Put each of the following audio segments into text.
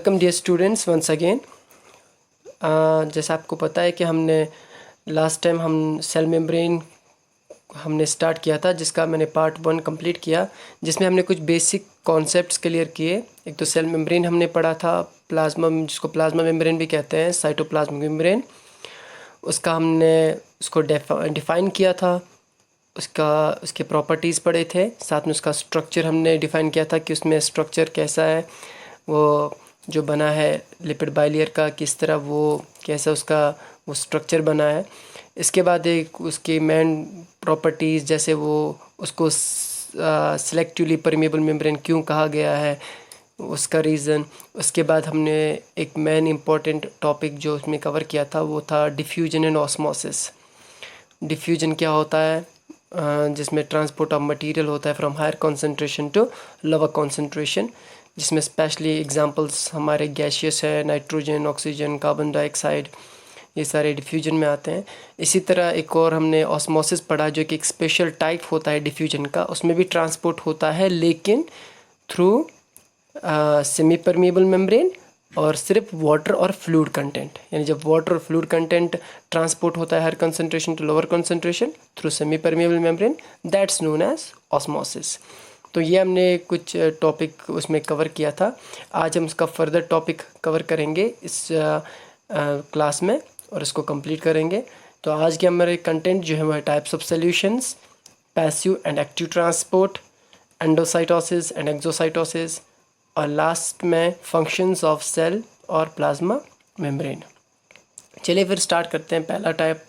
Welcome dear students once again. जैसा आपको पता है कि हमने लास्ट टाइम हम सेल मेम्ब्रेन हमने स्टार्ट किया था, जिसका मैंने पार्ट 1 कंप्लीट किया, जिसमें हमने कुछ बेसिक कॉन्सेप्ट्स क्लियर किए। एक तो सेल मेम्ब्रेन हमने पढ़ा था, प्लाज्मा जिसको प्लाज्मा मेम्ब्रेन भी कहते हैं, साइटोप्लाज्मिक मेम्ब्रेन, उसका हमने उसको डिफ़ाइन किया था, उसके प्रॉपर्टीज़ पढ़े थे, साथ में उसका स्ट्रक्चर हमने डिफ़ाइन किया था कि उसमें स्ट्रक्चर कैसा है, वो जो बना है लिपिड बाइलेयर का, किस तरह वो कैसा उसका वो स्ट्रक्चर बना है। इसके बाद एक उसकी मेन प्रॉपर्टीज़, जैसे वो उसको सिलेक्टिवली परमेबल मेम्ब्रेन क्यों कहा गया है, उसका रीज़न। उसके बाद हमने एक मेन इम्पॉर्टेंट टॉपिक जो उसमें कवर किया था वो था डिफ्यूजन एंड ऑस्मोसिस। डिफ्यूजन क्या होता है, जिसमें ट्रांसपोर्ट ऑफ मटेरियल होता है from higher concentration to lower concentration, जिसमें स्पेशली एग्जांपल्स हमारे गैसियस है, नाइट्रोजन, ऑक्सीजन, कार्बन डाइऑक्साइड, ये सारे डिफ्यूजन में आते हैं। इसी तरह एक और हमने ऑस्मोसिस पढ़ा, जो कि एक स्पेशल टाइप होता है डिफ्यूजन का, उसमें भी ट्रांसपोर्ट होता है लेकिन थ्रू सेमी परमेबल मेम्ब्रेन और सिर्फ वाटर और फ्लूइड कंटेंट। यानी जब वाटर और फ्लूइड कंटेंट ट्रांसपोर्ट होता है higher concentration to lower concentration through semi permeable membrane, that's known as osmosis. तो ये हमने कुछ टॉपिक उसमें कवर किया था। आज हम उसका फर्दर टॉपिक कवर करेंगे इस क्लास में और इसको कंप्लीट करेंगे। तो आज के हमारे कंटेंट जो है वो है types of solutions, passive and active transport, endocytosis and exocytosis, और लास्ट में फंक्शंस ऑफ सेल और प्लाज्मा मेम्ब्रेन। चलिए फिर स्टार्ट करते हैं। पहला टाइप,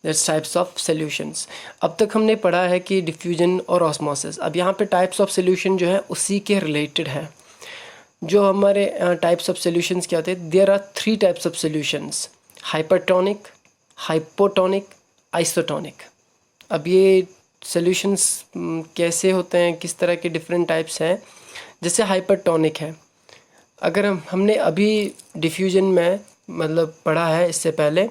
टाइप्स ऑफ सॉल्यूशंस। अब तक हमने पढ़ा है कि डिफ्यूजन और ऑस्मोसिस। अब यहाँ पे टाइप्स ऑफ सॉल्यूशन जो है उसी के रिलेटेड है। जो हमारे टाइप्स ऑफ सॉल्यूशंस क्या होते हैं, there are 3 types of solutions: hypertonic, hypotonic, isotonic. अब ये सॉल्यूशंस कैसे होते हैं, किस तरह के डिफरेंट टाइप्स हैं। जैसे हाइपरटोनिक है, अगर हमने अभी डिफ्यूजन में मतलब पढ़ा है इससे पहले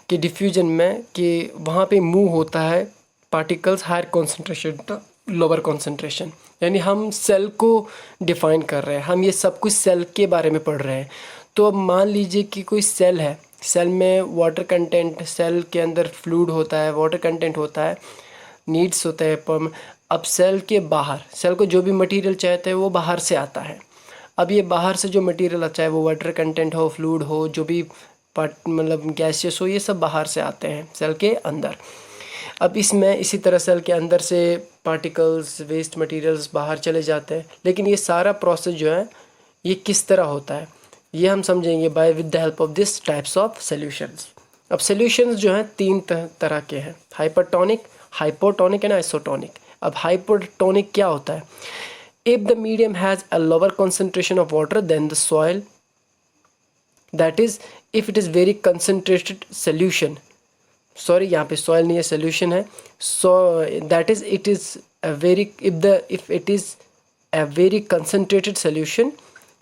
कि डिफ्यूजन में कि वहाँ पे मूव होता है particles higher concentration to lower concentration, यानी हम सेल को डिफ़ाइन कर रहे हैं, हम ये सब कुछ सेल के बारे में पढ़ रहे हैं। तो अब मान लीजिए कि कोई सेल है, सेल में वाटर कंटेंट, सेल के अंदर फ्लूइड होता है, वाटर कंटेंट होता है, नीड्स होते हैं। अब सेल के बाहर, सेल को जो भी मटेरियल चाहते हैं वो बाहर से आता है। अब ये बाहर से जो मटेरियल आता है, वो वाटर कंटेंट हो, फ्लूइड हो, जो भी मतलब गैसियस हो, ये सब बाहर से आते हैं सेल के अंदर। अब इसमें इसी तरह सेल के अंदर से पार्टिकल्स, वेस्ट मटेरियल्स बाहर चले जाते हैं। लेकिन ये सारा प्रोसेस जो है ये किस तरह होता है, ये हम समझेंगे by with the help of this types of solutions. अब सॉल्यूशंस जो हैं 3 तरह के हैं: हाइपरटोनिक, हाइपोटोनिक एंड आइसोटोनिक। अब हाइपोटोनिक क्या होता है? If the medium has a lower concentration of water than the soil, that is, if it is very concentrated solution, sorry यहाँ पे soil नहीं है, solution है, so that is it is a very if it is a very concentrated solution,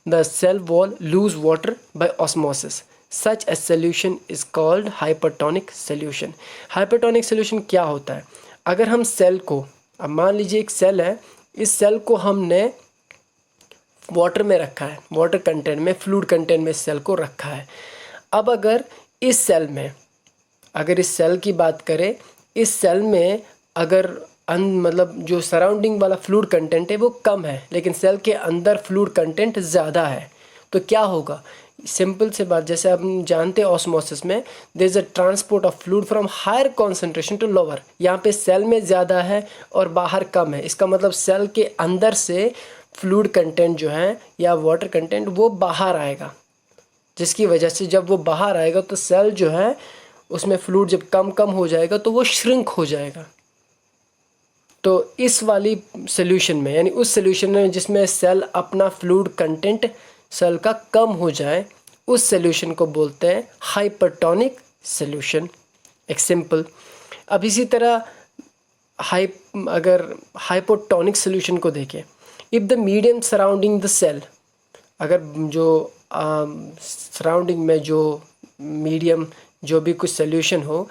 the cell wall lose water by osmosis. Such a solution is called hypertonic solution. Hypertonic solution क्या होता है? अगर हम cell को, अब मान लीजिए एक सेल है, इस सेल को हमने वाटर में रखा है, वाटर कंटेंट में, फ्लूइड कंटेंट में इस सेल को रखा है। अब अगर इस सेल में, अगर इस सेल की बात करें, इस सेल में अगर मतलब जो सराउंडिंग वाला फ्लूइड कंटेंट है वो कम है, लेकिन सेल के अंदर फ्लूइड कंटेंट ज़्यादा है, तो क्या होगा? सिंपल से बात, जैसे हम जानते हैं ऑस्मोसिस में there is a transport of fluid from higher concentration to lower. यहाँ पे सेल में ज़्यादा है और बाहर कम है, इसका मतलब सेल के अंदर से फ्लूइड कंटेंट जो है या वाटर कंटेंट वो बाहर आएगा, जिसकी वजह से जब वो बाहर आएगा तो सेल जो है उसमें फ्लूइड जब कम हो जाएगा तो वो श्रिंक हो जाएगा। तो इस वाली सोल्यूशन में, यानी उस सोल्यूशन में जिसमें सेल अपना फ्लूइड कंटेंट सेल का कम हो जाए, उस सोल्यूशन को बोलते हैं हाइपरटोनिक सोल्यूशन। एक सिंपल। अब इसी तरह अगर हाइपोटोनिक सोल्यूशन को देखें, if the medium surrounding the cell, अगर जो सराउंडिंग में जो मीडियम जो भी कुछ सोल्यूशन हो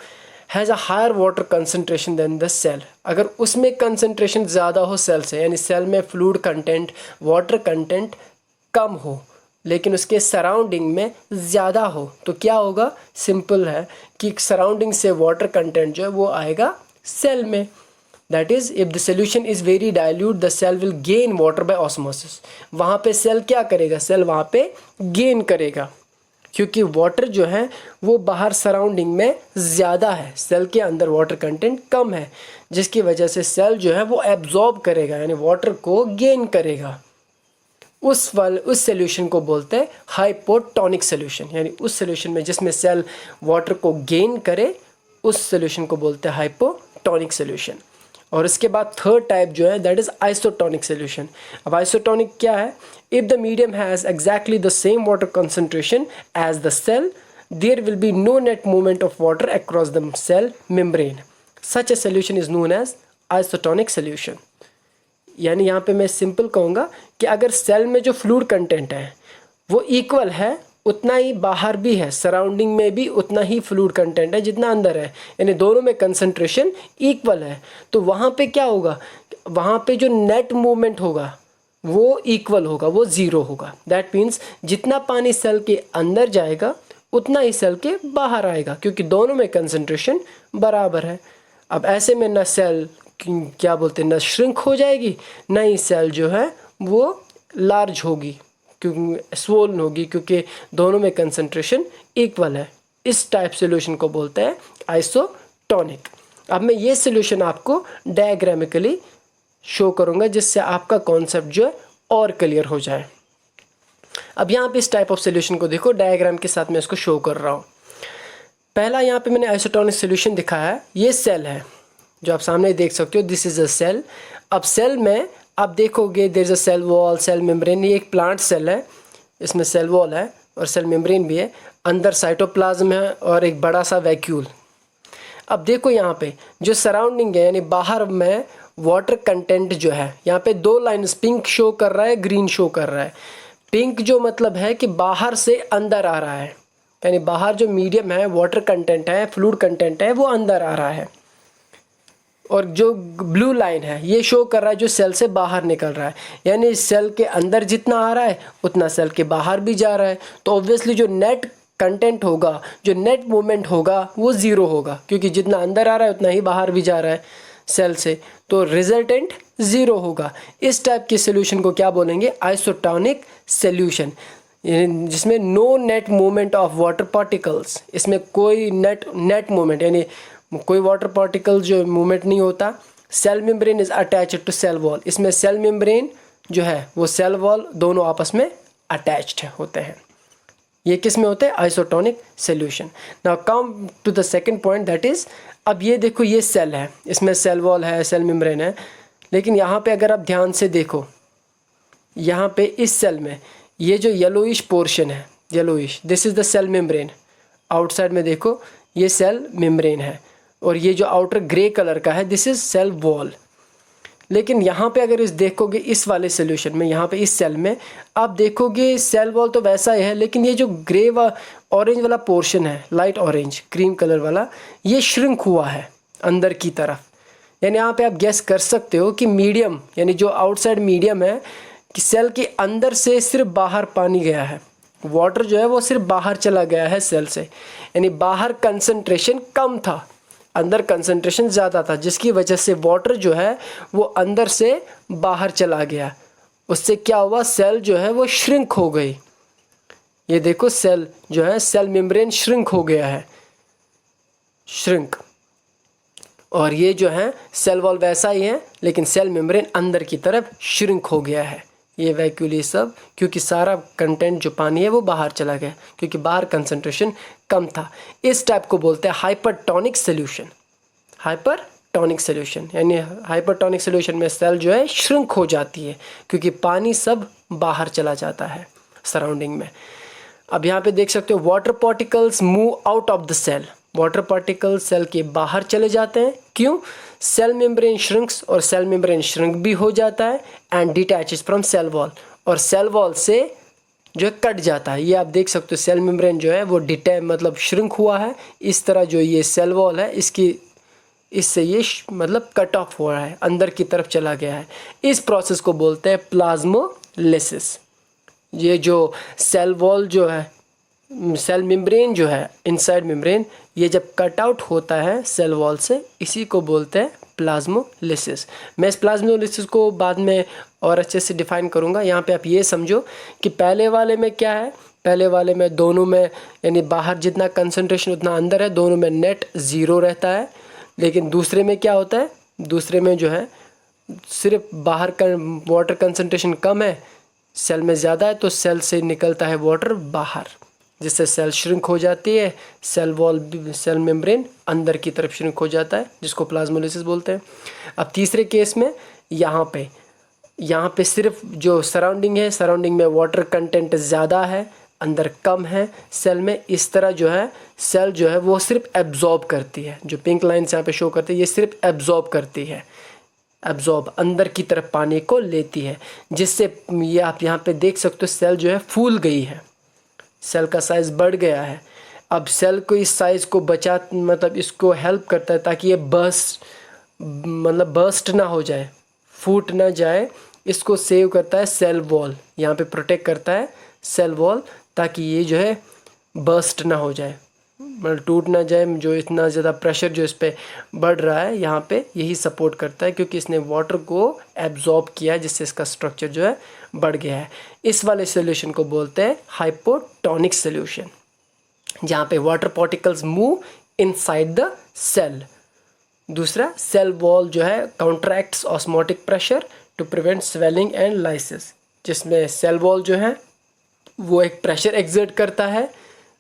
has a higher water concentration than the cell, अगर उसमें कंसंट्रेशन ज़्यादा हो सेल से, यानी सेल में फ्लूइड कंटेंट, वाटर कंटेंट कम हो, लेकिन उसके सराउंडिंग में ज़्यादा हो तो क्या होगा, सिंपल है कि सराउंडिंग से वाटर कंटेंट जो है वो आएगा सेल में। That is if the solution is very dilute the cell will gain water by osmosis. वहाँ पे सेल क्या करेगा, सेल वहाँ पे गेन करेगा, क्योंकि वाटर जो है वो बाहर सराउंडिंग में ज़्यादा है, सेल के अंदर वाटर कंटेंट कम है, जिसकी वजह से सेल जो है वो एब्जॉर्ब करेगा यानी वाटर को गेन करेगा। उस सोल्यूशन को बोलते हैं हाइपोटोनिक सोल्यूशन, यानी उस सोल्यूशन में जिसमें सेल वाटर को गेन करे उस सोल्यूशन को बोलते हैं हाइपोटोनिक सोल्यूशन। और इसके बाद थर्ड टाइप जो है दैट इज़ आइसोटोनिक सोल्यूशन। अब आइसोटोनिक क्या है, if the medium has exactly the same water concentration as the cell there will be no net movement of water across the cell membrane, such a solution is known as isotonic solution. यानी यहाँ पे मैं simple कहूँगा कि अगर cell में जो fluid content है वो इक्वल है, उतना ही बाहर भी है, सराउंडिंग में भी उतना ही फ्लूइड कंटेंट है जितना अंदर है, यानी दोनों में कंसंट्रेशन इक्वल है, तो वहाँ पे क्या होगा, वहाँ पे जो नेट मूवमेंट होगा वो इक्वल होगा, वो ज़ीरो होगा। दैट मीन्स जितना पानी सेल के अंदर जाएगा उतना ही सेल के बाहर आएगा, क्योंकि दोनों में कंसंट्रेशन बराबर है। अब ऐसे में ना सेल क्या बोलते हैं, ना श्रिंक हो जाएगी, ना ही सेल जो है वो लार्ज होगी, क्योंकि स्वोलन होगी, क्योंकि दोनों में कंसंट्रेशन इक्वल है। इस टाइप सोल्यूशन को बोलते हैं आइसोटोनिक। अब मैं ये सोल्यूशन आपको डायग्रामिकली शो करूँगा जिससे आपका कॉन्सेप्ट जो है और क्लियर हो जाए। अब यहाँ पे इस टाइप ऑफ सोल्यूशन को देखो, डायग्राम के साथ मैं इसको शो कर रहा हूँ। पहला यहाँ पे मैंने आइसोटोनिक सोल्यूशन दिखाया है, ये सेल है जो आप सामने देख सकते हो, दिस इज़ अ सेल। अब सेल में आप देखोगे there is a cell wall, cell membrane, ये एक प्लांट सेल है, इसमें सेल वॉल है और सेल मेम्ब्रेन भी है, अंदर साइटोप्लाज्म है और एक बड़ा सा वैक्यूल। अब देखो यहाँ पे जो सराउंडिंग है यानी बाहर में वाटर कंटेंट जो है, यहाँ पे दो लाइन्स पिंक शो कर रहा है, ग्रीन शो कर रहा है। पिंक जो मतलब है कि बाहर से अंदर आ रहा है, यानी बाहर जो मीडियम है, वाटर कंटेंट है, फ्लूइड कंटेंट है, वो अंदर आ रहा है। और जो ब्लू लाइन है ये शो कर रहा है जो सेल से बाहर निकल रहा है, यानी सेल के अंदर जितना आ रहा है उतना सेल के बाहर भी जा रहा है। तो ऑब्वियसली जो नेट कंटेंट होगा, जो नेट मूवमेंट होगा वो ज़ीरो होगा, क्योंकि जितना अंदर आ रहा है उतना ही बाहर भी जा रहा है सेल से, तो रिजल्टेंट ज़ीरो होगा। इस टाइप के सोल्यूशन को क्या बोलेंगे, आइसोटोनिक सोल्यूशन, जिसमें no net movement of water particles, इसमें कोई नेट मूवमेंट यानी कोई वाटर पार्टिकल जो मूवमेंट नहीं होता। Cell membrane is attached to cell wall, इसमें सेल मेम्ब्रेन जो है वो सेल वॉल दोनों आपस में अटैच्ड होते हैं। ये किस में होते हैं, isotonic solution. Now come to the second point, that is, अब ये देखो ये सेल है, इसमें सेल वॉल है, सेल मेम्ब्रेन है, लेकिन यहाँ पे अगर आप ध्यान से देखो, यहाँ पे इस सेल में ये जो येलोइश पोर्शन है, yellowish, this is the cell membrane. Outside में देखो ये सेल मेम्ब्रेन है, और ये जो आउटर ग्रे कलर का है दिस इज सेल वॉल। लेकिन यहाँ पे अगर इस देखोगे इस वाले सोल्यूशन में, यहाँ पे इस सेल में आप देखोगे सेल वॉल तो वैसा ही है, लेकिन ये जो ग्रे व ऑरेंज वाला पोर्शन है, लाइट ऑरेंज क्रीम कलर वाला, ये श्रिंक हुआ है अंदर की तरफ। यानी यहाँ पे आप गेस कर सकते हो कि मीडियम यानी जो आउटसाइड मीडियम है कि सेल के अंदर से सिर्फ बाहर पानी गया है, वाटर जो है वो सिर्फ बाहर चला गया है सेल से, यानी बाहर कंसंट्रेशन कम था, अंदर कंसंट्रेशन ज़्यादा था, जिसकी वजह से वाटर जो है वो अंदर से बाहर चला गया। उससे क्या हुआ, सेल जो है वो श्रिंक हो गई। ये देखो सेल जो है, सेल मेम्ब्रेन श्रिंक हो गया है, श्रिंक। और ये जो है सेल वॉल वैसा ही है, लेकिन सेल मेम्ब्रेन अंदर की तरफ श्रिंक हो गया है। ये वैक्यूल सब, क्योंकि सारा कंटेंट जो पानी है वो बाहर चला गया, क्योंकि बाहर कंसंट्रेशन कम था। इस टाइप को बोलते हैं हाइपरटोनिक सोल्यूशन। हाइपरटोनिक सोल्यूशन यानी हाइपरटोनिक सोल्यूशन में सेल जो है श्रिंक हो जाती है, क्योंकि पानी सब बाहर चला जाता है सराउंडिंग में। अब यहाँ पे देख सकते हो water particles move out of the cell, water particles cell के बाहर चले जाते हैं। क्यों, सेल मेम्ब्रेन श्रिंक्स, और सेल मेम्ब्रेन श्रिंक भी हो जाता है and detaches from cell wall, और सेल वॉल से जो कट जाता है। ये आप देख सकते हो सेल मेम्ब्रेन जो है वो मतलब श्रिंक हुआ है, इस तरह जो ये सेल वॉल है इसकी इससे ये मतलब कट ऑफ हो रहा है, अंदर की तरफ चला गया है। इस प्रोसेस को बोलते हैं प्लाज्मोलिसिस। ये जो सेल वॉल जो है, सेल मेम्ब्रेन जो है, इनसाइड मेम्ब्रेन, ये जब कट आउट होता है सेल वॉल से, इसी को बोलते हैं प्लाज्मोलिसिस। मैं इस प्लाज्मोलिसिस को बाद में और अच्छे से डिफाइन करूँगा। यहाँ पे आप ये समझो कि पहले वाले में क्या है, पहले वाले में दोनों में यानी बाहर जितना कंसंट्रेशन उतना अंदर है, दोनों में नेट ज़ीरो रहता है। लेकिन दूसरे में क्या होता है, दूसरे में जो है सिर्फ बाहर का वाटर कंसंट्रेशन कम है, सेल में ज़्यादा है, तो सेल से निकलता है वाटर बाहर, जिससे सेल श्रिंक हो जाती है, सेल वॉल, सेल मेम्ब्रेन अंदर की तरफ श्रिंक हो जाता है, जिसको प्लाज्मोलिसिस बोलते हैं। अब तीसरे केस में यहाँ पे सिर्फ जो सराउंडिंग है, सराउंडिंग में वाटर कंटेंट ज़्यादा है, अंदर कम है सेल में, इस तरह जो है सेल जो है वो सिर्फ एब्जॉर्ब करती है। जो पिंक लाइन्स यहाँ पे शो करती है, ये सिर्फ एब्जॉर्ब करती है, एब्जॉर्ब अंदर की तरफ पानी को लेती है, जिससे ये आप यहाँ पे देख सकते हो सेल जो है फूल गई है, सेल का साइज़ बढ़ गया है। अब सेल को इस साइज़ को मतलब इसको हेल्प करता है ताकि ये बर्स्ट ना हो जाए, फूट ना जाए, इसको सेव करता है सेल वॉल, यहाँ पे प्रोटेक्ट करता है सेल वॉल, ताकि ये जो है बर्स्ट ना हो जाए, मतलब टूट ना जाए। जो इतना ज़्यादा प्रेशर जो इस पर बढ़ रहा है यहाँ पे, यही सपोर्ट करता है, क्योंकि इसने वाटर को एब्जॉर्ब किया है, जिससे इसका स्ट्रक्चर जो है बढ़ गया है। इस वाले सोल्यूशन को बोलते हैं हाइपोटोनिक सोल्यूशन, जहाँ पे water particles move inside the cell. दूसरा, सेल वॉल जो है counteracts osmotic pressure to prevent swelling and lysis, जिसमें सेल वॉल जो है वो एक प्रेशर एक्सर्ट करता है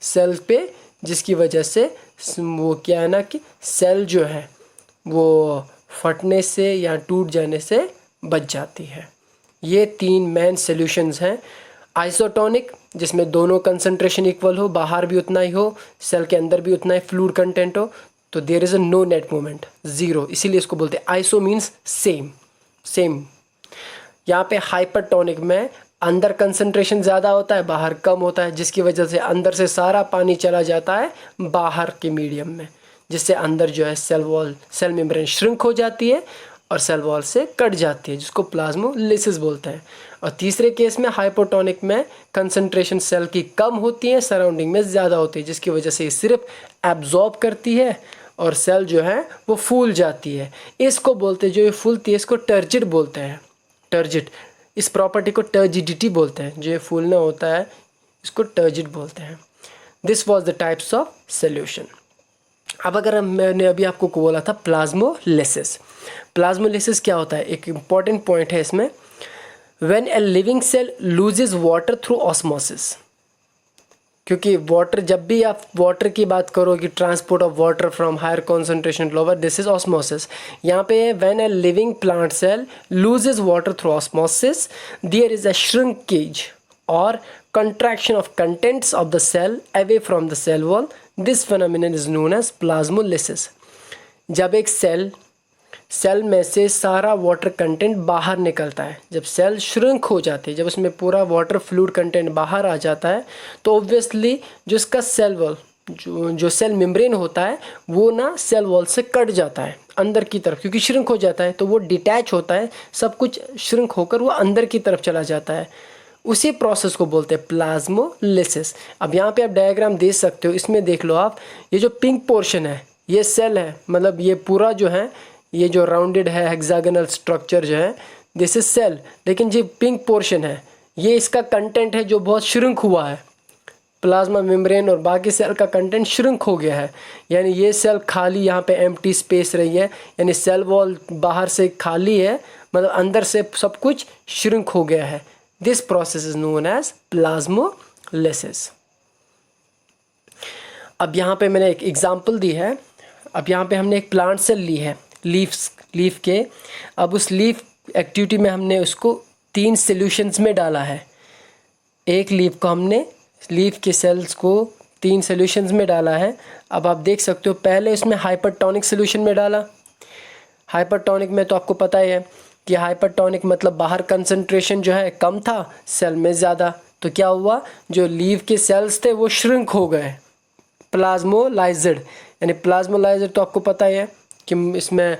सेल पे, जिसकी वजह से वो क्या है ना कि सेल जो है वो फटने से या टूट जाने से बच जाती है। ये तीन मेन सॉल्यूशंस हैं। आइसोटोनिक, जिसमें दोनों कंसंट्रेशन इक्वल हो, बाहर भी उतना ही हो, सेल के अंदर भी उतना ही फ्लूइड कंटेंट हो, तो there is a no net movement, zero, इसीलिए इसको बोलते हैं आइसो मीन्स सेम। यहाँ पे हाइपरटोनिक में अंदर कंसंट्रेशन ज़्यादा होता है, बाहर कम होता है, जिसकी वजह से अंदर से सारा पानी चला जाता है बाहर के मीडियम में, जिससे अंदर जो है सेल मेम्ब्रेन श्रिंक हो जाती है और सेल वॉल से कट जाती है, जिसको प्लाज्मोलिसिस बोलते हैं। और तीसरे केस में हाइपोटोनिक में कंसंट्रेशन सेल की कम होती है, सराउंडिंग में ज़्यादा होती है, जिसकी वजह से ये सिर्फ एब्जॉर्ब करती है और सेल जो है वो फूल जाती है। इसको बोलते हैं, जो ये फूलती है इसको टर्जिड बोलते हैं, टर्जिड। इस प्रॉपर्टी को टर्जिडिटी बोलते हैं, जो ये फूलना होता है इसको टर्जिड बोलते हैं। This was the types of solution. अब अगर मैंने अभी आपको बोला था प्लाज्मोलिसिस, प्लाज्मोलिसिस क्या होता है, एक इम्पॉर्टेंट पॉइंट है इसमें। When a living cell loses water through osmosis, क्योंकि वाटर, जब भी आप वाटर की बात करो कि transport of water from higher concentration lower, this is osmosis. यहाँ पे when a living plant cell loses water through osmosis, there is a shrinkage और contraction of contents of the cell away from the cell wall. This phenomenon is known as plasmolysis. जब एक cell में से सारा water content बाहर निकलता है, जब सेल श्रिंक हो जाती है, जब उसमें पूरा वाटर फ्लूइड कंटेंट बाहर आ जाता है, तो ऑब्वियसली जो इसका सेल वॉल, जो सेल मेम्ब्रेन होता है वो ना सेल वॉल से कट जाता है अंदर की तरफ, क्योंकि श्रिंक हो जाता है तो वो डिटैच होता है, सब कुछ श्रिंक होकर वो अंदर की तरफ चला जाता है। उसी प्रोसेस को बोलते हैं प्लाज्मोलिसिस। अब यहाँ पे आप डायग्राम देख सकते हो, इसमें देख लो आप, ये जो पिंक पोर्शन है ये सेल है, मतलब ये पूरा जो है ये जो राउंडेड है हेक्सागोनल स्ट्रक्चर जो है, दिस इज सेल। लेकिन जो पिंक पोर्शन है ये इसका कंटेंट है जो बहुत श्रिंक हुआ है, प्लाज्मा मेम्ब्रेन और बाकी सेल का कंटेंट श्रिंक हो गया है, यानी ये सेल खाली, यहाँ पे एम्प्टी स्पेस रही है, यानी सेल वॉल बाहर से खाली है, मतलब अंदर से सब कुछ श्रिंक हो गया है। This process is known as plasmolysis. अब यहाँ पे मैंने एक एग्जांपल दी है। अब यहाँ पे हमने एक प्लांट सेल ली है, लीफ के। अब उस लीफ एक्टिविटी में हमने उसको 3 सॉल्यूशंस में डाला है। एक लीफ के सेल्स को 3 सॉल्यूशंस में डाला है। अब आप देख सकते हो, पहले उसमें हाइपरटोनिक सॉल्यूशन में डाला। हाइपरटोनिक में तो आपको पता ही है कि हाइपरटोनिक मतलब बाहर कंसंट्रेशन जो है कम था, सेल में ज़्यादा, तो क्या हुआ, जो लीव के सेल्स थे वो श्रिंक हो गए, प्लाज्मोलाइज्ड। यानी प्लाज्मोलाइज्ड तो आपको पता ही है कि इसमें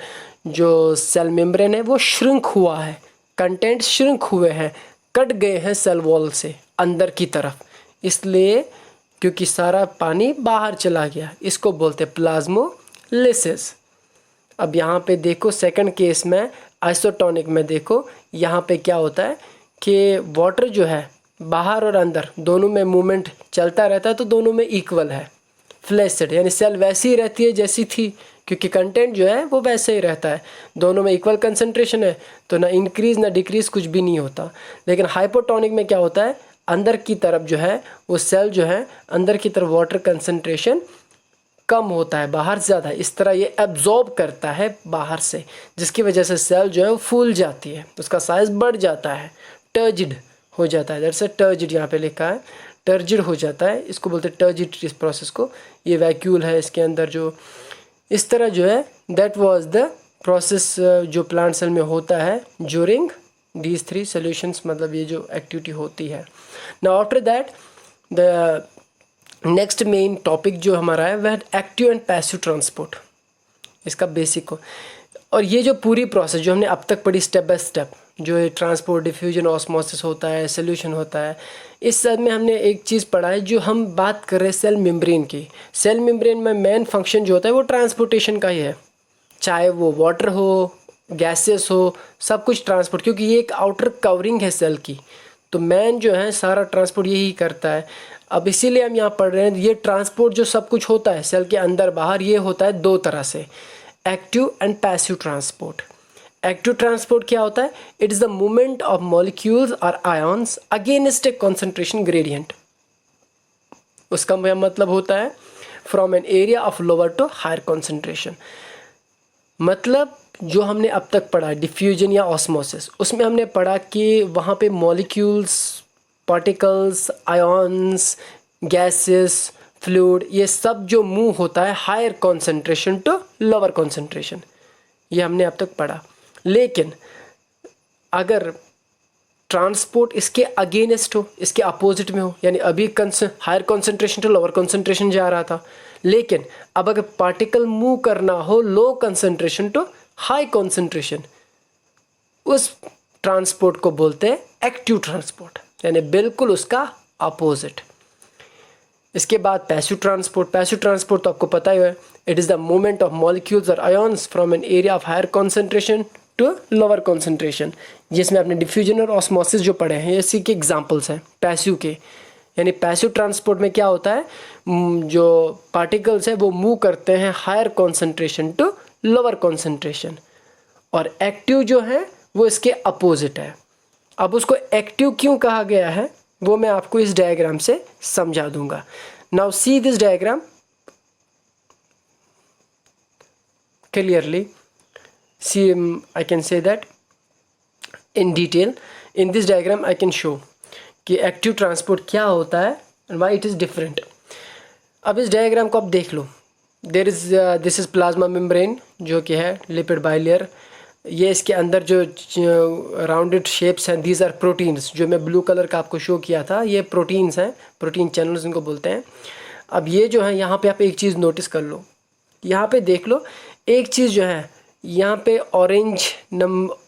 जो सेल मेम्ब्रेन है वो श्रिंक हुआ है, कंटेंट श्रिंक हुए हैं, कट गए हैं सेल वॉल से, अंदर की तरफ, इसलिए क्योंकि सारा पानी बाहर चला गया, इसको बोलते हैं प्लाज्मोलिसिस। अब यहाँ पे देखो सेकंड केस में आइसोटोनिक में देखो यहाँ पे क्या होता है कि वाटर जो है बाहर और अंदर दोनों में मूवमेंट चलता रहता है, तो दोनों में इक्वल है, फ्लैसिड, यानी सेल वैसी ही रहती है जैसी थी, क्योंकि कंटेंट जो है वो वैसे ही रहता है, दोनों में इक्वल कंसंट्रेशन है, तो ना इंक्रीज़ ना डिक्रीज़ कुछ भी नहीं होता। लेकिन हाइपोटोनिक में क्या होता है, अंदर की तरफ जो है वो सेल जो है अंदर की तरफ वाटर कंसंट्रेशन कम होता है, बाहर ज़्यादा, इस तरह ये एब्जॉर्ब करता है बाहर से, जिसकी वजह से सेल जो है वो फूल जाती है, उसका साइज़ बढ़ जाता है, टर्जिड हो जाता है। दैट्स अ टर्जिड, यहाँ पे लिखा है टर्जिड हो जाता है, इसको बोलते हैं टर्जिड इस प्रोसेस को। ये वैक्यूल है इसके अंदर जो इस तरह जो है, दैट वाज द प्रोसेस जो प्लांट सेल में होता है ज्यूरिंग दीज 3 सॉल्यूशंस, मतलब ये जो एक्टिविटी होती है। Now after that the next main topic जो हमारा है वह एक्टिव एंड पैसिव ट्रांसपोर्ट, इसका बेसिक हो। और ये जो पूरी प्रोसेस जो हमने अब तक पढ़ी स्टेप बाय स्टेप, जो ये ट्रांसपोर्ट, डिफ्यूजन, ऑस्मोसिस होता है, सोल्यूशन होता है, इस सब में हमने एक चीज़ पढ़ा है जो हम बात कर रहे हैं सेल मेम्ब्रेन की। सेल मेम्ब्रेन में मेन फंक्शन जो होता है वो ट्रांसपोर्टेशन का ही है, चाहे वो वाटर हो, गैसेस हो, सब कुछ ट्रांसपोर्ट, क्योंकि ये एक आउटर कवरिंग है सेल की, तो मेन जो है सारा ट्रांसपोर्ट यही करता है। अब इसीलिए हम यहाँ पढ़ रहे हैं, ये ट्रांसपोर्ट जो सब कुछ होता है सेल के अंदर बाहर, ये होता है 2 तरह से, active and passive transport. Active transport क्या होता है, it is the movement of molecules और ions against a concentration gradient. उसका मतलब होता है from an area of lower to higher concentration. मतलब जो हमने अब तक पढ़ा डिफ्यूजन या ऑस्मोसिस, उसमें हमने पढ़ा कि वहाँ पे molecules, particles, ions, gases, fluid, ये सब जो मूव होता है higher concentration to lower concentration, ये हमने अब तक पढ़ा। लेकिन अगर ट्रांसपोर्ट इसके अगेंस्ट हो, इसके अपोजिट में हो, यानी अभी higher concentration to lower concentration जा रहा था, लेकिन अब अगर पार्टिकल मूव करना हो low concentration to high concentration, उस ट्रांसपोर्ट को बोलते हैं एक्टिव ट्रांसपोर्ट, यानी बिल्कुल उसका अपोजिट। इसके बाद पैसिव ट्रांसपोर्ट। पैसिव ट्रांसपोर्ट तो आपको पता ही है, it is the movement of molecules और ions from an area of higher concentration to lower concentration, जिसमें आपने डिफ्यूजन और ऑस्मोसिस जो पढ़े हैं, इसी के एग्जाम्पल्स हैं पैसिव के। यानी पैसिव ट्रांसपोर्ट में क्या होता है, जो पार्टिकल्स है वो मूव करते हैं higher concentration to lower concentration, और एक्टिव जो है वो इसके अपोजिट है। अब उसको एक्टिव क्यों कहा गया है वो मैं आपको इस डायग्राम से समझा दूंगा। Now see this diagram clearly, see I can say that in detail in this diagram I can show कि एक्टिव ट्रांसपोर्ट क्या होता है and why it is different। अब इस डायग्राम को आप देख लो, दिस इज़ प्लाज्मा मेम्ब्रेन जो कि है लिपिड बाइलेयर, ये इसके अंदर जो राउंडेड शेप्स हैं दीज आर प्रोटीन्स, जो मैं ब्लू कलर का आपको शो किया था, ये प्रोटीन्स हैं, प्रोटीन चैनल्स इनको बोलते हैं। अब ये जो है यहाँ पे आप एक चीज़ नोटिस कर लो, यहाँ पे देख लो एक चीज़ जो है, यहाँ पे ऑरेंज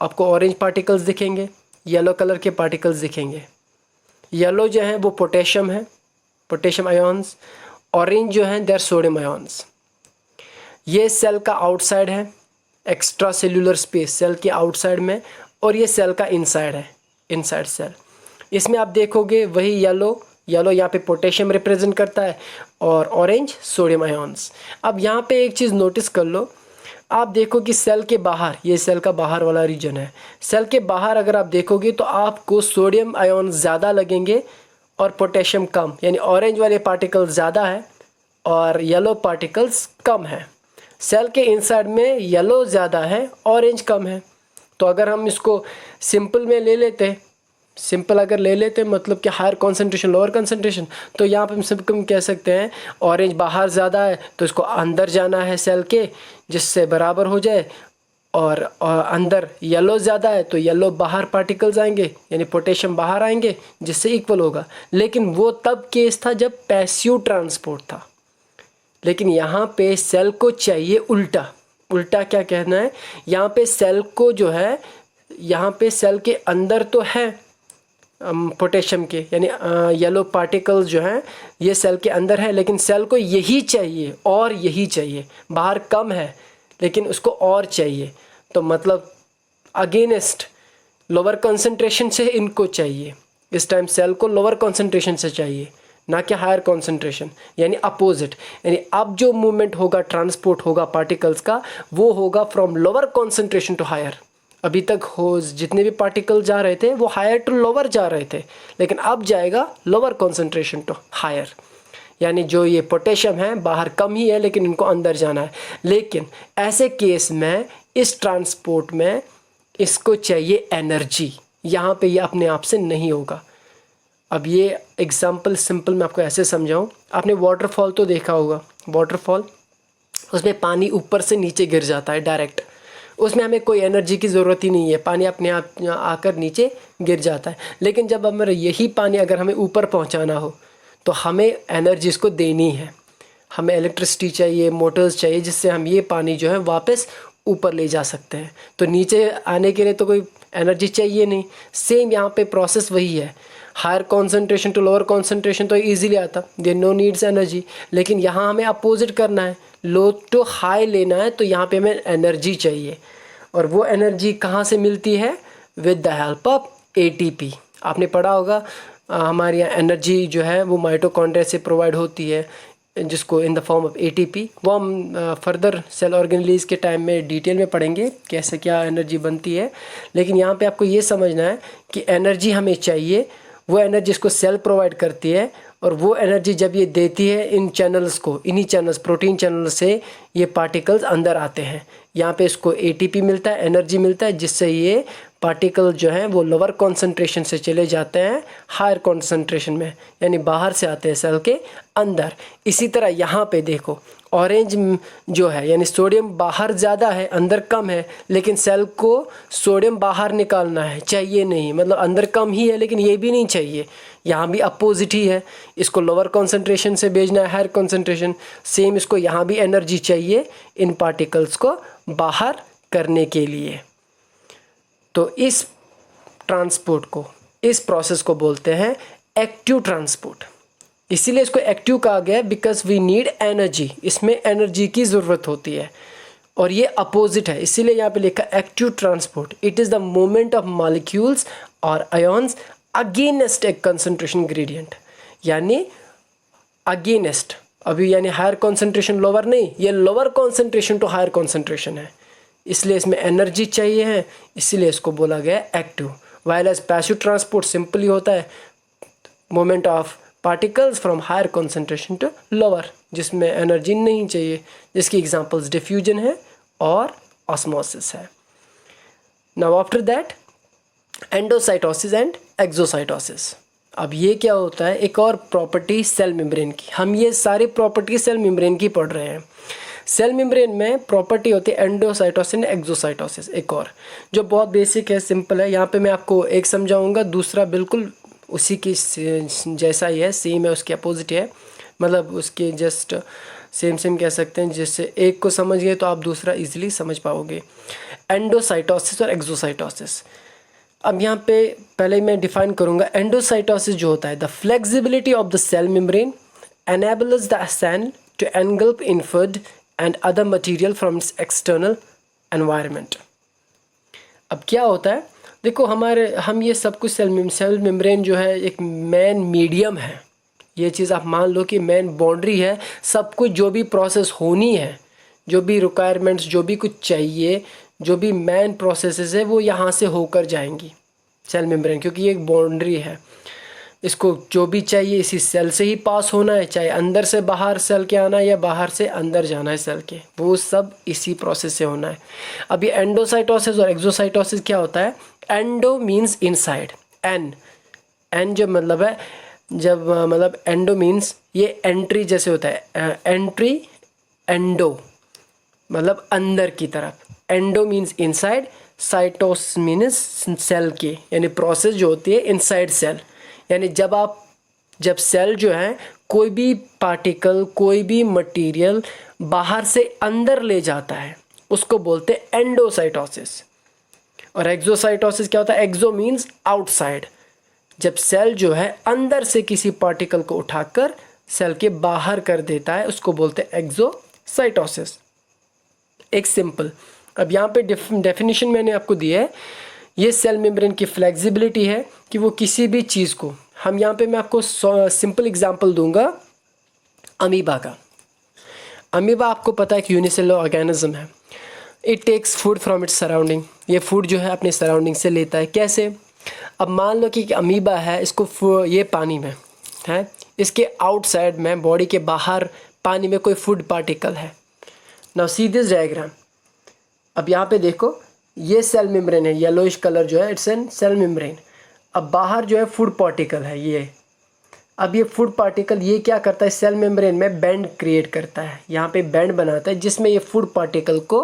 आपको ऑरेंज पार्टिकल्स दिखेंगे, येलो कलर के पार्टिकल्स दिखेंगे। येलो जो है वो पोटेशियम है, पोटेशियम आयन्स, ऑरेंज जो है देयर सोडियम आयन्स। ये सेल का आउटसाइड है, एक्स्ट्रा सेल्यूलर स्पेस सेल के आउटसाइड में, और ये सेल का इनसाइड है, इनसाइड सेल। इसमें आप देखोगे वही येलो यहाँ पे पोटेशियम रिप्रेजेंट करता है और ऑरेंज सोडियम आयन्स। अब यहाँ पे एक चीज़ नोटिस कर लो, आप देखो कि सेल के बाहर, ये सेल का बाहर वाला रीजन है, सेल के बाहर अगर आप देखोगे तो आपको सोडियम आयन ज़्यादा लगेंगे और पोटेशियम कम, यानी ऑरेंज वाले पार्टिकल्स ज़्यादा है और येलो पार्टिकल्स कम है। सेल के इनसाइड में येलो ज़्यादा है, ऑरेंज कम है। तो अगर हम इसको सिंपल में ले लेते, सिंपल अगर ले लेते मतलब कि हायर कॉन्सेंट्रेशन लोअर कॉन्सेंट्रेशन, तो यहाँ पे हम सिंपल कह सकते हैं ऑरेंज बाहर ज़्यादा है तो इसको अंदर जाना है सेल के जिससे बराबर हो जाए, और अंदर येलो ज़्यादा है तो येलो बाहर पार्टिकल्स आएंगे, यानी पोटेशियम बाहर आएंगे जिससे इक्वल होगा। लेकिन वो तब केस था जब पैसिव ट्रांसपोर्ट था, लेकिन यहाँ पे सेल को चाहिए उल्टा। उल्टा क्या कहना है, यहाँ पे सेल को जो है, यहाँ पे सेल के अंदर तो है पोटेशियम के, यानी येलो पार्टिकल्स जो हैं ये सेल के अंदर है, लेकिन सेल को यही चाहिए और यही चाहिए, बाहर कम है लेकिन उसको और चाहिए। तो मतलब अगेंस्ट लोअर कंसंट्रेशन से इनको चाहिए, इस टाइम सेल को लोअर कंसंट्रेशन से चाहिए, ना कि हायर कंसंट्रेशन, यानी अपोजिट। यानी अब जो मूवमेंट होगा, ट्रांसपोर्ट होगा पार्टिकल्स का, वो होगा from lower concentration to higher. अभी तक हो जितने भी पार्टिकल जा रहे थे वो हायर टू लोअर जा रहे थे, लेकिन अब जाएगा लोअर कंसंट्रेशन टू हायर। यानी जो ये पोटेशियम है बाहर कम ही है लेकिन इनको अंदर जाना है। लेकिन ऐसे केस में इस ट्रांसपोर्ट में इसको चाहिए एनर्जी, यहाँ पे ये अपने आप से नहीं होगा। अब ये एग्जांपल सिंपल मैं आपको ऐसे समझाऊँ, आपने वाटरफॉल तो देखा होगा, वाटरफॉल उसमें पानी ऊपर से नीचे गिर जाता है डायरेक्ट, उसमें हमें कोई एनर्जी की ज़रूरत ही नहीं है, पानी अपने आप आकर नीचे गिर जाता है। लेकिन जब हमारा यही पानी अगर हमें ऊपर पहुंचाना हो तो हमें एनर्जी इसको देनी है, हमें इलेक्ट्रिसिटी चाहिए, मोटर्स चाहिए, जिससे हम ये पानी जो है वापस ऊपर ले जा सकते हैं। तो नीचे आने के लिए तो कोई एनर्जी चाहिए नहीं। सेम यहाँ पे प्रोसेस वही है, higher concentration to lower concentration तो ईजिली आता, देयर नो नीड्स एनर्जी। लेकिन यहाँ हमें अपोजिट करना है, लो टू हाई लेना है, तो यहाँ पे हमें एनर्जी चाहिए। और वो एनर्जी कहाँ से मिलती है? With the help of ATP. आपने पढ़ा होगा हमारी एनर्जी जो है वो माइटोकॉन्ड्रिया से प्रोवाइड होती है, जिसको in the form of ATP. वो हम फर्दर सेल ऑर्गेनेलिज के टाइम में डिटेल में पढ़ेंगे कैसे क्या एनर्जी बनती है। लेकिन यहाँ पे आपको ये समझना है कि एनर्जी हमें चाहिए, वो एनर्जी इसको सेल प्रोवाइड करती है, और वो एनर्जी जब ये देती है इन चैनल्स को, इन्हीं चैनल्स प्रोटीन चैनल से ये पार्टिकल्स अंदर आते हैं। यहाँ पे इसको एटीपी मिलता है, एनर्जी मिलता है, जिससे ये पार्टिकल जो हैं वो लोअर कॉन्सेंट्रेशन से चले जाते हैं हायर कॉन्सेंट्रेशन में, यानी बाहर से आते हैं सेल के अंदर। इसी तरह यहाँ पे देखो ऑरेंज जो है, यानी सोडियम बाहर ज़्यादा है अंदर कम है, लेकिन सेल को सोडियम बाहर निकालना है, चाहिए नहीं, मतलब अंदर कम ही है लेकिन ये भी नहीं चाहिए। यहाँ भी अपोजिट ही है, इसको लोअर कॉन्सेंट्रेशन से भेजना है हायर कॉन्सेंट्रेशन। सेम इसको यहाँ भी एनर्जी चाहिए इन पार्टिकल्स को बाहर करने के लिए। तो इस ट्रांसपोर्ट को, इस प्रोसेस को बोलते हैं एक्टिव ट्रांसपोर्ट। इसीलिए इसको एक्टिव कहा गया बिकॉज वी नीड एनर्जी, इसमें एनर्जी की ज़रूरत होती है। और ये अपोजिट है, इसीलिए यहाँ पे लिखा active transport. It is the movement of molecules और ions against a concentration gradient, यानी अगेंस्ट, अभी यानी हायर कॉन्सेंट्रेशन लोअर नहीं, ये lower concentration to higher concentration है, इसलिए इसमें एनर्जी चाहिए है, इसीलिए इसको बोला गया active. While as passive transport simply होता है movement of particles from higher concentration to lower, जिसमें एनर्जी नहीं चाहिए, जिसकी एग्जांपल्स डिफ्यूजन है और ऑस्मोसिस है। Now after that endocytosis and exocytosis. अब ये क्या होता है, एक और प्रॉपर्टी सेल मेम्ब्रेन की। हम ये सारी प्रॉपर्टी सेल मेम्ब्रेन की पढ़ रहे हैं। सेल मेम्ब्रेन में प्रॉपर्टी होती है एंडोसाइटोसिस एंड एक्सोसाइटोसिस, एक और जो बहुत बेसिक है, सिंपल है। यहाँ पे मैं आपको एक समझाऊंगा, दूसरा बिल्कुल उसी की जैसा ही है, सेम है, उसके अपोजिट है, मतलब उसके जस्ट सेम कह सकते हैं। जिससे एक को समझ गए तो आप दूसरा इजीली समझ पाओगे। एंडोसाइटोसिस और एक्सोसाइटोसिस। अब यहाँ पे पहले मैं डिफाइन करूँगा। एंडोसाइटोसिस जो होता है, the flexibility of the cell membrane enables the cell to engulf in food and other material from its external environment। अब क्या होता है, देखो हम ये सब कुछ सेल मेम्ब्रेन जो है एक मेन मीडियम है, ये चीज़ आप मान लो कि मेन बाउंड्री है। सब कुछ जो भी प्रोसेस होनी है, जो भी रिक्वायरमेंट्स, जो भी कुछ चाहिए, जो भी मेन प्रोसेसेस है, वो यहाँ से होकर जाएंगी सेल मेम्ब्रेन, क्योंकि ये एक बाउंड्री है। इसको जो भी चाहिए इसी सेल से ही पास होना है, चाहे अंदर से बाहर सेल के आना है या बाहर से अंदर जाना है सेल के, वो सब इसी प्रोसेस से होना है। अभी एंडोसाइटोसिस और एक्सोसाइटोसिस क्या होता है? एंडो मीन्स इनसाइड, एन जो मतलब है, जब मतलब एंडो मीन्स ये एंट्री जैसे होता है, एंट्री एंडो मतलब अंदर की तरफ, endo means inside, cytos means cell के, यानी प्रोसेस जो होती है इनसाइड सेल। यानी जब सेल जो है कोई भी पार्टिकल, कोई भी मटेरियल बाहर से अंदर ले जाता है, उसको बोलते हैं एंडोसाइटोसिस। और एक्सोसाइटोसिस क्या होता है? एक्सो मीन्स आउटसाइड, जब सेल जो है अंदर से किसी पार्टिकल को उठाकर सेल के बाहर कर देता है, उसको बोलते हैं एक्सोसाइटोसिस। एक सिंपल, अब यहाँ पे डेफिनेशन मैंने आपको दिया है। ये सेल मेम्ब्रेन की फ्लेक्सिबिलिटी है कि वो किसी भी चीज़ को, हम यहाँ पे मैं आपको सिंपल एग्जांपल दूंगा अमीबा का। अमीबा आपको पता है कि यूनिसेलुलर ऑर्गेनिज्म है। It takes food from its surrounding, ये फूड जो है अपने सराउंडिंग से लेता है। कैसे? अब मान लो कि अमीबा है, इसको ये पानी में है, इसके आउटसाइड में बॉडी के बाहर पानी में कोई फूड पार्टिकल है। Now see this diagram. अब यहाँ पे देखो, ये सेल मेम्ब्रेन है, येलोइश कलर जो है इट्स एन सेल मेम्ब्रेन। अब बाहर जो है फूड पार्टिकल है ये। अब ये फूड पार्टिकल ये क्या करता है, सेल मेम्ब्रेन में बैंड क्रिएट करता है, यहाँ पे बैंड बनाता है जिसमें ये फूड पार्टिकल को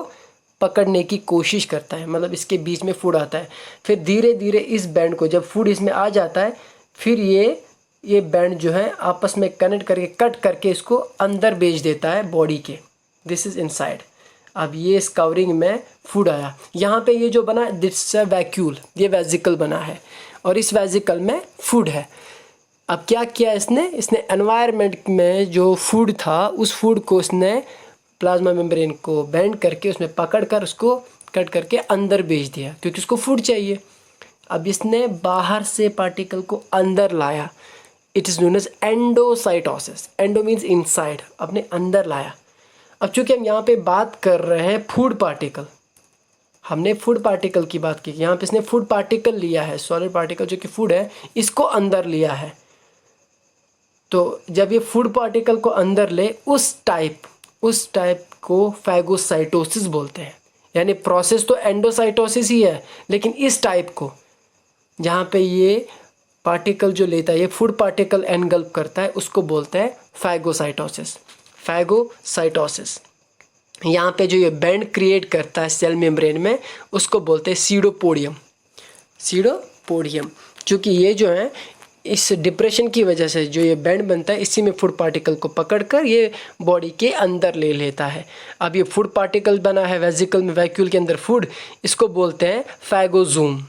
पकड़ने की कोशिश करता है, मतलब इसके बीच में फूड आता है। फिर धीरे धीरे इस बैंड को, जब फूड इसमें आ जाता है, फिर ये बैंड जो है आपस में कनेक्ट करके कट करके इसको अंदर भेज देता है बॉडी के। This is inside. अब ये इस कवरिंग में फूड आया, यहाँ पे ये जो बना दिस वैक्यूल, ये वेजिकल बना है और इस वेजिकल में फूड है। अब क्या किया इसने एनवायरनमेंट में जो फूड था उस फूड को इसने प्लाज्मा मेम्ब्रेन को बेंड करके उसमें पकड़ कर उसको कट करके अंदर भेज दिया, क्योंकि उसको फूड चाहिए। अब इसने बाहर से पार्टिकल को अंदर लाया, it is known as endocytosis. Endo means inside, अपने अंदर लाया। अब चूँकि हम यहाँ पे बात कर रहे हैं फूड पार्टिकल, हमने फूड पार्टिकल की बात की, यहाँ पे इसने फूड पार्टिकल लिया है, सॉलिड पार्टिकल जो कि फूड है, इसको अंदर लिया है। तो जब ये फूड पार्टिकल को अंदर ले, उस टाइप को फैगोसाइटोसिस बोलते हैं। यानी प्रोसेस तो एंडोसाइटोसिस ही है, लेकिन इस टाइप को जहाँ पे ये पार्टिकल जो लेता है, ये फूड पार्टिकल एनगल्प करता है, उसको बोलते हैं फैगोसाइटोसिस। फैगोसाइटोसिस यहाँ पे जो ये बैंड क्रिएट करता है सेल मेम्ब्रेन में, उसको बोलते हैं सीडोपोडियम। सीडोपोडियम, क्योंकि ये जो है इस डिप्रेशन की वजह से जो ये बैंड बनता है, इसी में फूड पार्टिकल को पकड़कर ये बॉडी के अंदर ले लेता है। अब ये फूड पार्टिकल बना है वेजिकल में, वैक्यूल के अंदर फूड, इसको बोलते हैं फैगोजूम।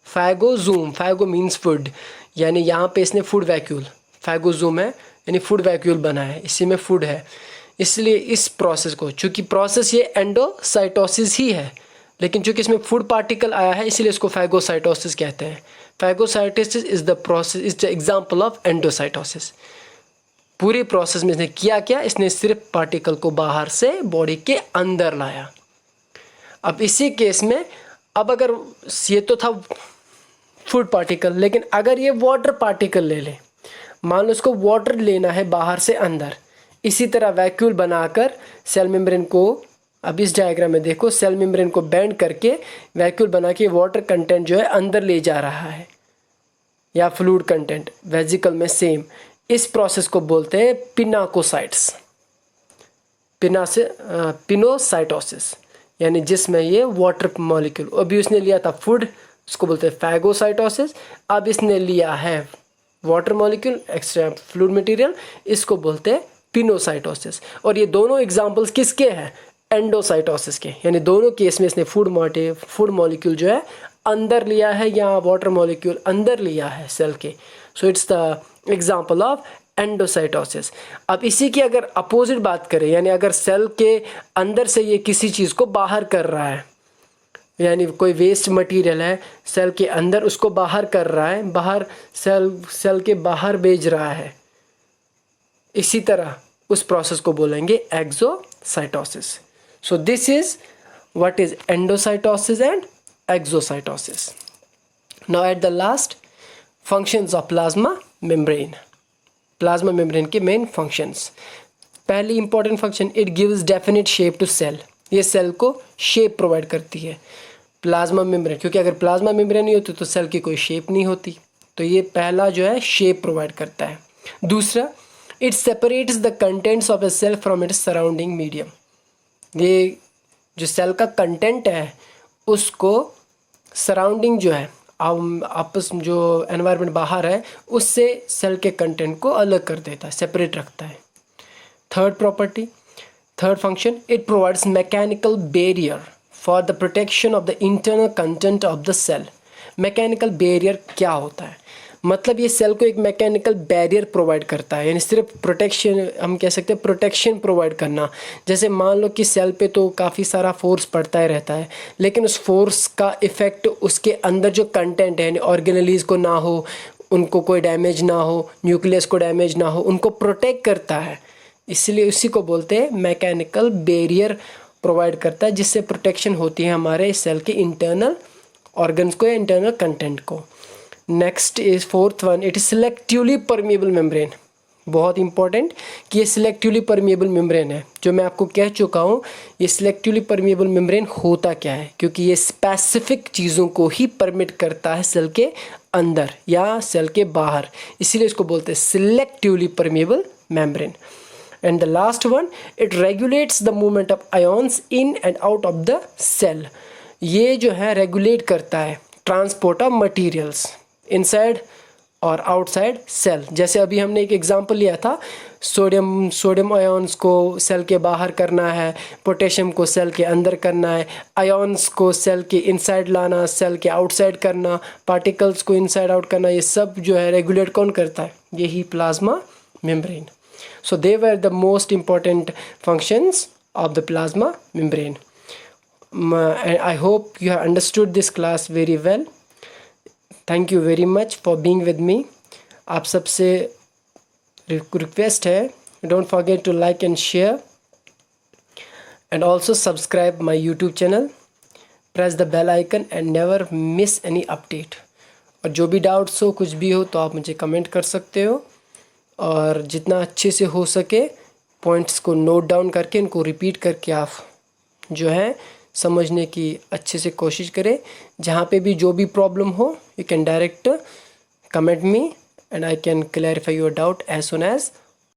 फैगो मीन्स फूड, यानी यहाँ पे इसने फूड वैक्यूल, फैगोजूम है यानी फूड वैक्यूल बना है, इसी में फूड है। इसलिए इस प्रोसेस को, चूँकि प्रोसेस ये एंडोसाइटोसिस ही है, लेकिन चूँकि इसमें फूड पार्टिकल आया है इसलिए इसको फैगोसाइटोसिस कहते हैं। Phagocytosis is the example of endocytosis. पूरी प्रोसेस में इसने क्या, इसने सिर्फ पार्टिकल को बाहर से बॉडी के अंदर लाया। अब इसी केस में, अब अगर ये तो था फूड पार्टिकल, लेकिन अगर ये वाटर पार्टिकल ले ले, मान लो इसको वाटर लेना है बाहर से अंदर, इसी तरह वैक्यूल बनाकर सेल मेम्ब्रेन को, अब इस डायग्राम में देखो, सेल मेम्ब्रेन को बेंड करके वैक्यूल बना के वाटर कंटेंट जो है अंदर ले जा रहा है, या फ्लूइड कंटेंट वेजिकल में सेम। इस प्रोसेस को बोलते हैं पिनोसाइटोसिस, यानी जिसमें ये वाटर मॉलिक्यूल, अभी उसने लिया था फूड, उसको बोलते हैं फैगोसाइटोसिस। अब इसने लिया है water molecule, extra fluid material, इसको बोलते हैं पिनोसाइटोसिस। और ये दोनों एग्जांपल्स किसके हैं? एंडोसाइटोसिस के। यानी दोनों केस में इसने फूड मॉलिक्यूल जो है अंदर लिया है, या वाटर मॉलिक्यूल अंदर लिया है सेल के। So it's the example of endocytosis. अब इसी की अगर अपोजिट बात करें, यानी अगर सेल के अंदर से ये किसी चीज़ को बाहर कर रहा है, यानी कोई वेस्ट मटेरियल है सेल के अंदर, उसको बाहर कर रहा है, बाहर सेल के बाहर भेज रहा है, इसी तरह उस प्रोसेस को बोलेंगे exocytosis. So this is what is endocytosis and exocytosis. Now at the last, functions of plasma membrane. Plasma membrane के मेन फंक्शंस। पहली important function, it gives definite shape to cell. ये सेल को shape provide करती है plasma membrane, क्योंकि अगर plasma membrane नहीं होती तो सेल की कोई शेप नहीं होती। तो ये पहला जो है शेप प्रोवाइड करता है। दूसरा, it separates the contents of a cell from its surrounding medium. ये जो सेल का कंटेंट है उसको सराउंडिंग जो है, आपस जो एनवायरनमेंट बाहर है उससे सेल के कंटेंट को अलग कर देता है, सेपरेट रखता है। Third function, it provides mechanical barrier for the protection of the internal content of the cell. Mechanical barrier क्या होता है? मतलब ये सेल को एक मैकेनिकल बैरियर प्रोवाइड करता है, यानी सिर्फ प्रोटेक्शन, हम कह सकते हैं प्रोटेक्शन प्रोवाइड करना। जैसे मान लो कि सेल पे तो काफ़ी सारा फोर्स पड़ता ही रहता है, लेकिन उस फोर्स का इफ़ेक्ट उसके अंदर जो कंटेंट है, यानी ऑर्गेनेलीज को ना हो, उनको कोई डैमेज ना हो, न्यूक्लियस को डैमेज ना हो, उनको प्रोटेक्ट करता है। इसलिए उसी को बोलते हैं मैकेनिकल बैरियर प्रोवाइड करता है, जिससे प्रोटेक्शन होती है हमारे सेल के इंटरनल ऑर्गन्स को या इंटरनल कंटेंट को। Next is fourth one, it is selectively permeable membrane. बहुत इंपॉर्टेंट कि ये सिलेक्टिवली परमिएबल मेम्ब्रेन है। जो मैं आपको कह चुका हूँ, ये सिलेक्टिवली परमिएबल मेम्ब्रेन होता क्या है, क्योंकि ये स्पेसिफिक चीज़ों को ही परमिट करता है सेल के अंदर या सेल के बाहर, इसीलिए इसको बोलते हैं selectively permeable membrane. And the last one, it regulates the movement of ions in and out of the cell. ये जो है रेगुलेट करता है ट्रांसपोर्ट ऑफ मटीरियल्स इनसाइड और आउटसाइड सेल। जैसे अभी हमने एक एग्जांपल लिया था, सोडियम आयॉन्स को सेल के बाहर करना है, पोटेशियम को सेल के अंदर करना है, आयॉन्स को सेल के इनसाइड लाना, सेल के आउटसाइड करना, पार्टिकल्स को इनसाइड आउट करना, ये सब जो है रेगुलेट कौन करता है, यही plasma membrane. So they were the most important functions of the plasma membrane. And I hope you have understood this class very well. Thank you very much for being with me. आप सबसे request है, don't forget to like and share and also subscribe my YouTube channel. Press the bell icon and never miss any update. और जो भी doubts हो, कुछ भी हो, तो आप मुझे कमेंट कर सकते हो, और जितना अच्छे से हो सके पॉइंट्स को नोट डाउन करके इनको रिपीट करके आप जो है समझने की अच्छे से कोशिश करें। जहाँ पे भी जो भी प्रॉब्लम हो, you can direct comment me and I can clarify your doubt as soon as